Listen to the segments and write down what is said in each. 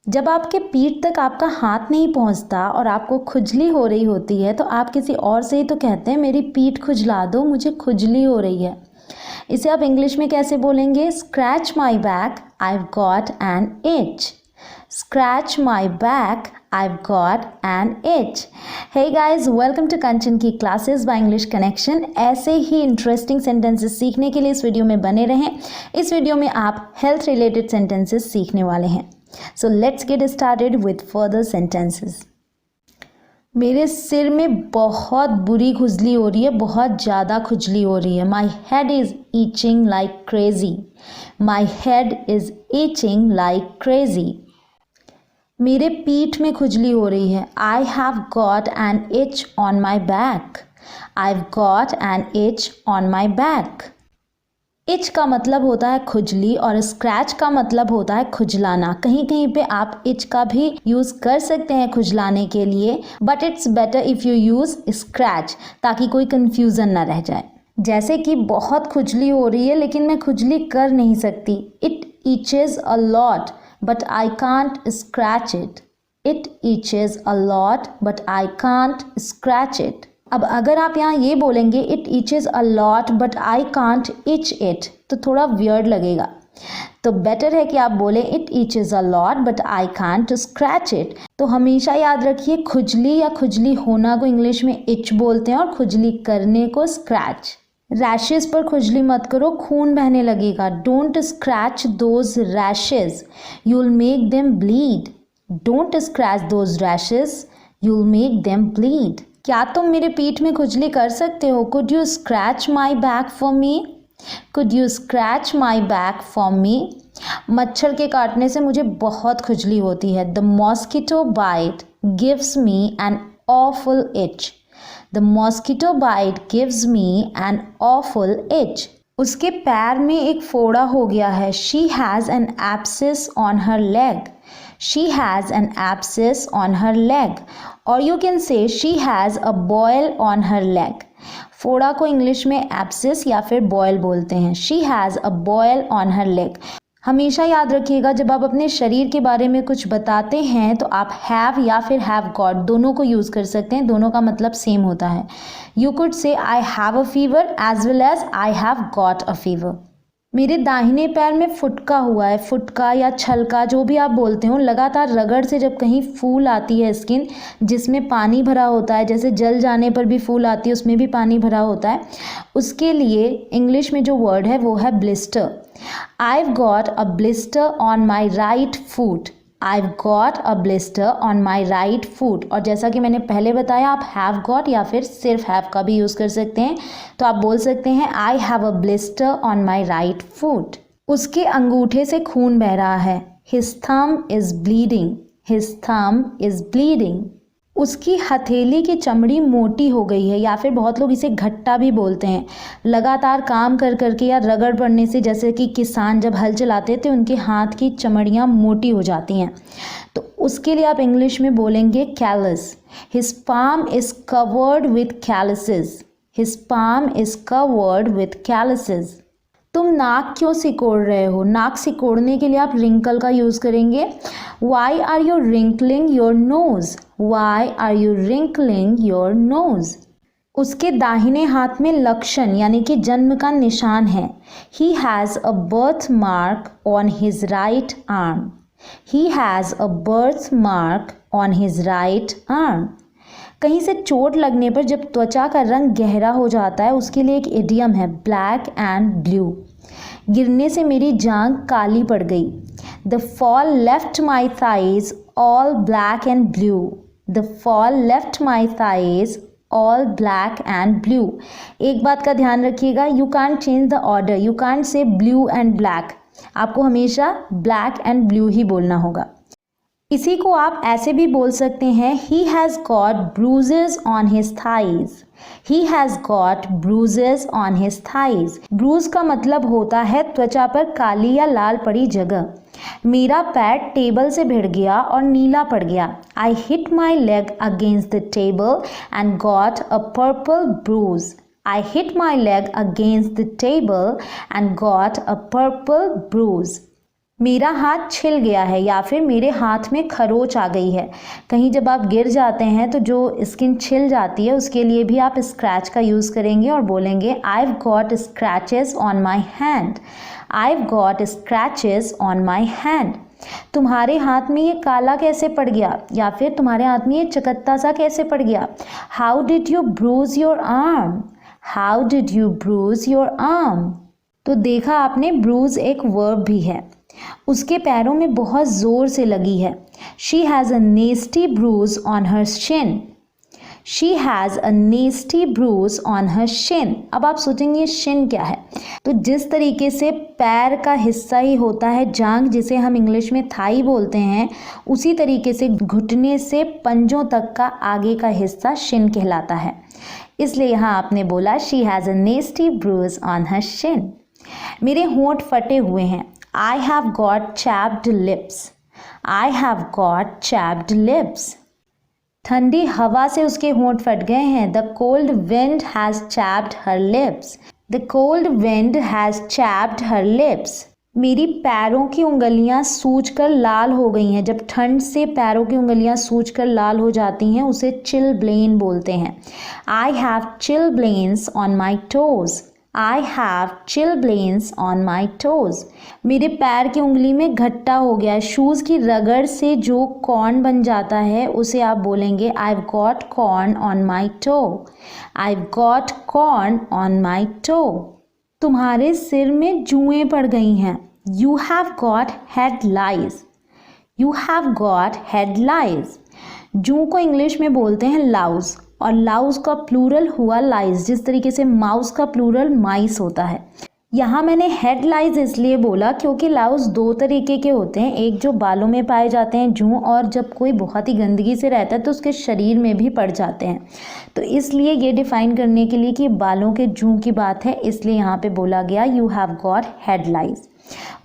जब आपके पीठ तक आपका हाथ नहीं पहुंचता और आपको खुजली हो रही होती है तो आप किसी और से ही तो कहते हैं मेरी पीठ खुजला दो, मुझे खुजली हो रही है। इसे आप इंग्लिश में कैसे बोलेंगे? Scratch my back, I've got an itch. Scratch my back, I've got an itch. Hey guys, welcome to कंचन की क्लासेस बाय इंग्लिश कनेक्शन। ऐसे ही इंटरेस्टिंग सेंटेंसेस सीखने के लिए इस वीडियो में बने रहें। इस वीडियो में आप हेल्थ रिलेटेड सेंटेंसेस सीखने वाले हैं। So let's get started with further sentences. मेरे सिर में बहुत बुरी खुजली हो रही है, बहुत ज़्यादा खुजली हो रही है। My head is itching like crazy. My head is itching like crazy. मेरे पीठ में खुजली हो रही है। I have got an etch on my back. I have got an etch on my back. Etch का मतलब होता है खुजली और स्क्रैच का मतलब होता है खुजलाना। कहीं कहीं पे आप इच का भी यूज़ कर सकते हैं खुजलाने के लिए, but it's better if you use scratch, ताकि कोई कन्फ्यूज़न ना रह जाए। जैसे कि बहुत खुजली हो रही है लेकिन मैं खुजली कर नहीं सकती। It itches a lot but I can't scratch it. It itches a lot but I can't scratch it. अब अगर आप यहाँ ये बोलेंगे it itches a lot but I can't itch it, तो थोड़ा वियर्ड लगेगा। तो बेटर है कि आप बोलें it itches a lot but I can't scratch it. तो हमेशा याद रखिए, खुजली या खुजली होना को इंग्लिश में इच बोलते हैं और खुजली करने को स्क्रैच। रैशेस पर खुजली मत करो, खून बहने लगेगा। Don't scratch those rashes, you will make them bleed. Don't scratch those rashes, you will make them bleed. क्या तुम मेरे पीठ में खुजली कर सकते हो? Could you scratch my back for me? Could you scratch my back for me? मच्छर के काटने से मुझे बहुत खुजली होती है। The mosquito bite gives me an awful itch. The mosquito bite gives me an awful etch. उसके पैर में एक फोड़ा हो गया है। She has an abscess on her leg. She has an abscess on her leg. Or you can say she has a boil on her leg. फोड़ा को इंग्लिश में abscess या फिर boil बोलते हैं। She has a boil on her leg. हमेशा याद रखिएगा, जब आप अपने शरीर के बारे में कुछ बताते हैं तो आप have या फिर have got दोनों को यूज़ कर सकते हैं। दोनों का मतलब सेम होता है। You could say I have a fever as well as I have got a fever. मेरे दाहिने पैर में फुटका हुआ है। फुटका या छलका जो भी आप बोलते हो, लगातार रगड़ से जब कहीं फूल आती है स्किन जिसमें पानी भरा होता है, जैसे जल जाने पर भी फूल आती है उसमें भी पानी भरा होता है, उसके लिए इंग्लिश में जो वर्ड है वो है blister. I've got a blister on my right foot. I've got a blister on my right foot. और जैसा कि मैंने पहले बताया, आप have got या फिर सिर्फ have का भी यूज़ कर सकते हैं। तो आप बोल सकते हैं I have a blister on my right foot. उसके अंगूठे से खून बह रहा है। His thumb is bleeding. His thumb is bleeding. उसकी हथेली की चमड़ी मोटी हो गई है, या फिर बहुत लोग इसे घट्टा भी बोलते हैं। लगातार काम कर करके या रगड़ पड़ने से, जैसे कि किसान जब हल चलाते थे उनके हाथ की चमड़ियाँ मोटी हो जाती हैं, तो उसके लिए आप इंग्लिश में बोलेंगे callus. His palm is covered with calluses. His palm is covered with calluses. तुम नाक क्यों सिकोड़ रहे हो? नाक सिकोड़ने के लिए आप रिंकल का यूज़ करेंगे। Why are you wrinkling your nose? Why are you wrinkling your nose? उसके दाहिने हाथ में लक्षण यानी कि जन्म का निशान है। He has a birth mark on his right arm. He has a birth mark on his right arm. कहीं से चोट लगने पर जब त्वचा का रंग गहरा हो जाता है, उसके लिए एक इडियम है, ब्लैक एंड ब्लू। गिरने से मेरी जांघ काली पड़ गई। The fall left my thighs all black and blue. The fall left my thighs all black and blue. एक बात का ध्यान रखिएगा, you can't change the order. You can't say blue and black, आपको हमेशा ब्लैक एंड ब्लू ही बोलना होगा। इसी को आप ऐसे भी बोल सकते हैं, he has got bruises on his thighs. He has got bruises on his thighs. Bruise का मतलब होता है त्वचा पर काली या लाल पड़ी जगह। मेरा पैर टेबल से भिड़ गया और नीला पड़ गया। I hit my leg against the table and got a purple bruise. I hit my leg against the table and got a purple bruise. मेरा हाथ छिल गया है या फिर मेरे हाथ में खरोच आ गई है। कहीं जब आप गिर जाते हैं तो जो स्किन छिल जाती है उसके लिए भी आप स्क्रैच का यूज़ करेंगे और बोलेंगे I've got scratches on my hand. I've got scratches on my hand. तुम्हारे हाथ में ये काला कैसे पड़ गया या फिर तुम्हारे हाथ में ये चकत्ता सा कैसे पड़ गया। How did you bruise your arm? How did you bruise your arm? तो देखा आपने, ब्रूज एक वर्ब भी है। उसके पैरों में बहुत ज़ोर से लगी है। She has a nasty bruise on her shin. She has a nasty bruise on her shin. अब आप सोचेंगे shin क्या है, तो जिस तरीके से पैर का हिस्सा ही होता है जांघ, जिसे हम इंग्लिश में थाई बोलते हैं, उसी तरीके से घुटने से पंजों तक का आगे का हिस्सा shin कहलाता है। इसलिए यहाँ आपने बोला She has a nasty bruise on her shin. मेरे होंठ फटे हुए हैं। I have got chapped lips. I have got chapped lips. ठंडी हवा से उसके होंठ फट गए हैं। The cold wind has chapped her lips. The cold wind has chapped her lips. मेरी पैरों की उंगलियां सूजकर लाल हो गई हैं। जब ठंड से पैरों की उंगलियां सूजकर लाल हो जाती हैं उसे chilblain बोलते हैं। I have chilblains on my toes. I have chilblains on my toes. मेरे पैर की उंगली में घट्टा हो गया है। शूज़ की रगड़ से जो कॉर्न बन जाता है उसे आप बोलेंगे I've got corn on my toe. I've got corn on my toe. तुम्हारे सिर में जुएं पड़ गई हैं। You have got head lice. You have got head lice. जू को इंग्लिश में बोलते हैं लाउस और लाउस का प्लूरल हुआ लाइस, जिस तरीके से माउस का प्लूरल माइस होता है। यहाँ मैंने हेड लाइस इसलिए बोला क्योंकि लाउस दो तरीके के होते हैं, एक जो बालों में पाए जाते हैं जू, और जब कोई बहुत ही गंदगी से रहता है तो उसके शरीर में भी पड़ जाते हैं। तो इसलिए ये डिफाइन करने के लिए कि बालों के जू की बात है, इसलिए यहाँ पे बोला गया you have got head lice.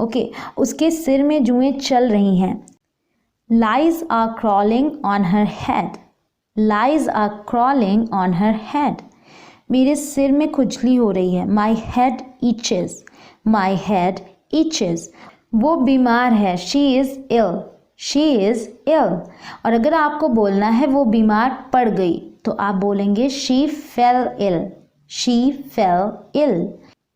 Okay, उसके सिर में जुएँ चल रही हैं। Lice are crawling on her head. Lice are crawling on her head. मेरे सिर में खुजली हो रही है। My head itches. My head itches. वो बीमार है। She is ill. She is ill. और अगर आपको बोलना है वो बीमार पड़ गई तो आप बोलेंगे She fell ill. She fell ill.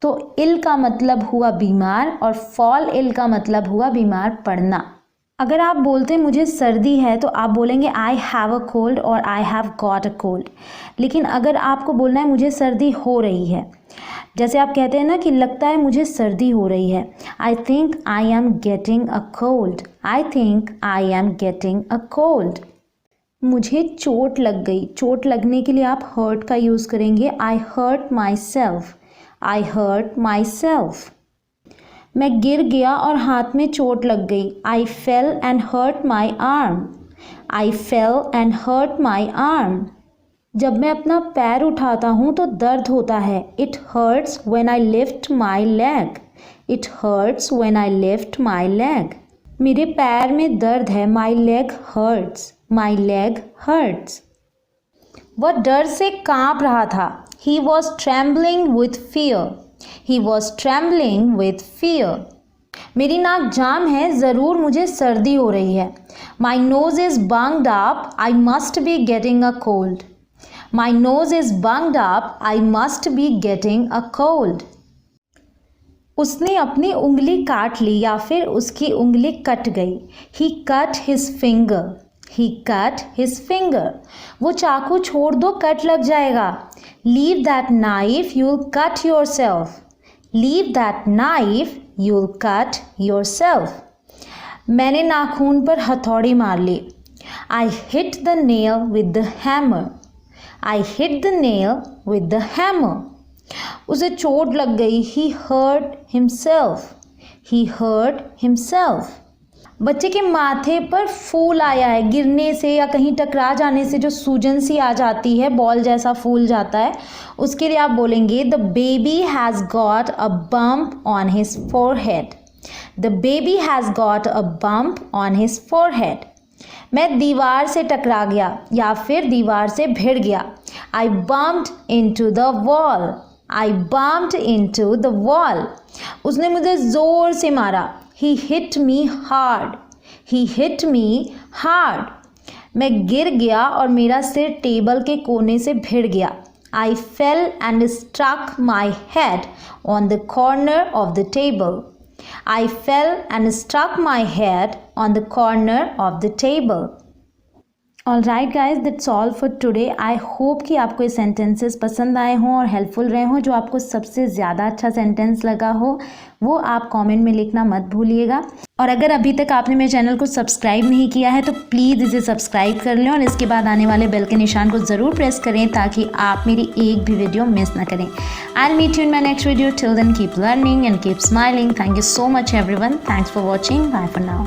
तो ill का मतलब हुआ बीमार और fall ill का मतलब हुआ बीमार पड़ना। अगर आप बोलते हैं मुझे सर्दी है तो आप बोलेंगे आई हैव अ कोल्ड और I have got a cold. लेकिन अगर आपको बोलना है मुझे सर्दी हो रही है, जैसे आप कहते हैं ना कि लगता है मुझे सर्दी हो रही है, I think I am getting a cold. I think I am getting a cold. मुझे चोट लग गई। चोट लगने के लिए आप हर्ट का यूज़ करेंगे। I hurt myself. I hurt myself. मैं गिर गया और हाथ में चोट लग गई। I fell and hurt my arm. I fell and hurt my arm. जब मैं अपना पैर उठाता हूँ तो दर्द होता है। It hurts when I lift my leg. It hurts when I lift my leg. मेरे पैर में दर्द है। My leg hurts. My leg hurts. वह डर से काँप रहा था। He was trembling with fear. He was trembling with fear. मेरी नाक जाम है, ज़रूर मुझे सर्दी हो रही है। My nose is bunged up. I must be getting a cold. My nose is bunged up. I must be getting a cold. उसने अपनी उंगली काट ली या फिर उसकी उंगली कट गई। He cut his finger. He cut his finger. वो चाकू छोड़ दो, कट लग जाएगा। Leave that knife, you'll cut yourself. Leave that knife, you'll cut yourself. मैंने नाखून पर हथौड़ी मार ली। I hit the nail with the hammer. I hit the nail with the hammer. उसे चोट लग गई। He hurt himself. He hurt himself. बच्चे के माथे पर फूल आया है। गिरने से या कहीं टकरा जाने से जो सूजन सी आ जाती है, बॉल जैसा फूल जाता है, उसके लिए आप बोलेंगे the baby has got a bump on his forehead. The baby has got a bump on his forehead. मैं दीवार से टकरा गया या फिर दीवार से भिड़ गया। I bumped into the wall. I bumped into the wall. उसने मुझे ज़ोर से मारा। He hit me hard. He hit me hard. मैं गिर गया और मेरा सिर टेबल के कोने से भिड़ गया. I fell and struck my head on the corner of the table. I fell and struck my head on the corner of the table. Alright guys, that's all for today. I hope कि आपको ये sentences पसंद आए हों और helpful रहे हों. जो आपको सबसे ज़्यादा अच्छा sentence लगा हो वो आप comment में लिखना मत भूलिएगा. और अगर अभी तक आपने मेरे चैनल को सब्सक्राइब नहीं किया है तो प्लीज़ इसे सब्सक्राइब कर लें और इसके बाद आने वाले बेल के निशान को ज़रूर प्रेस करें ताकि आप मेरी एक भी वीडियो मिस ना करें. I'll meet you in my next video. Till then, keep learning and keep smiling. Thank you so much everyone. Thanks for watching. Bye for now.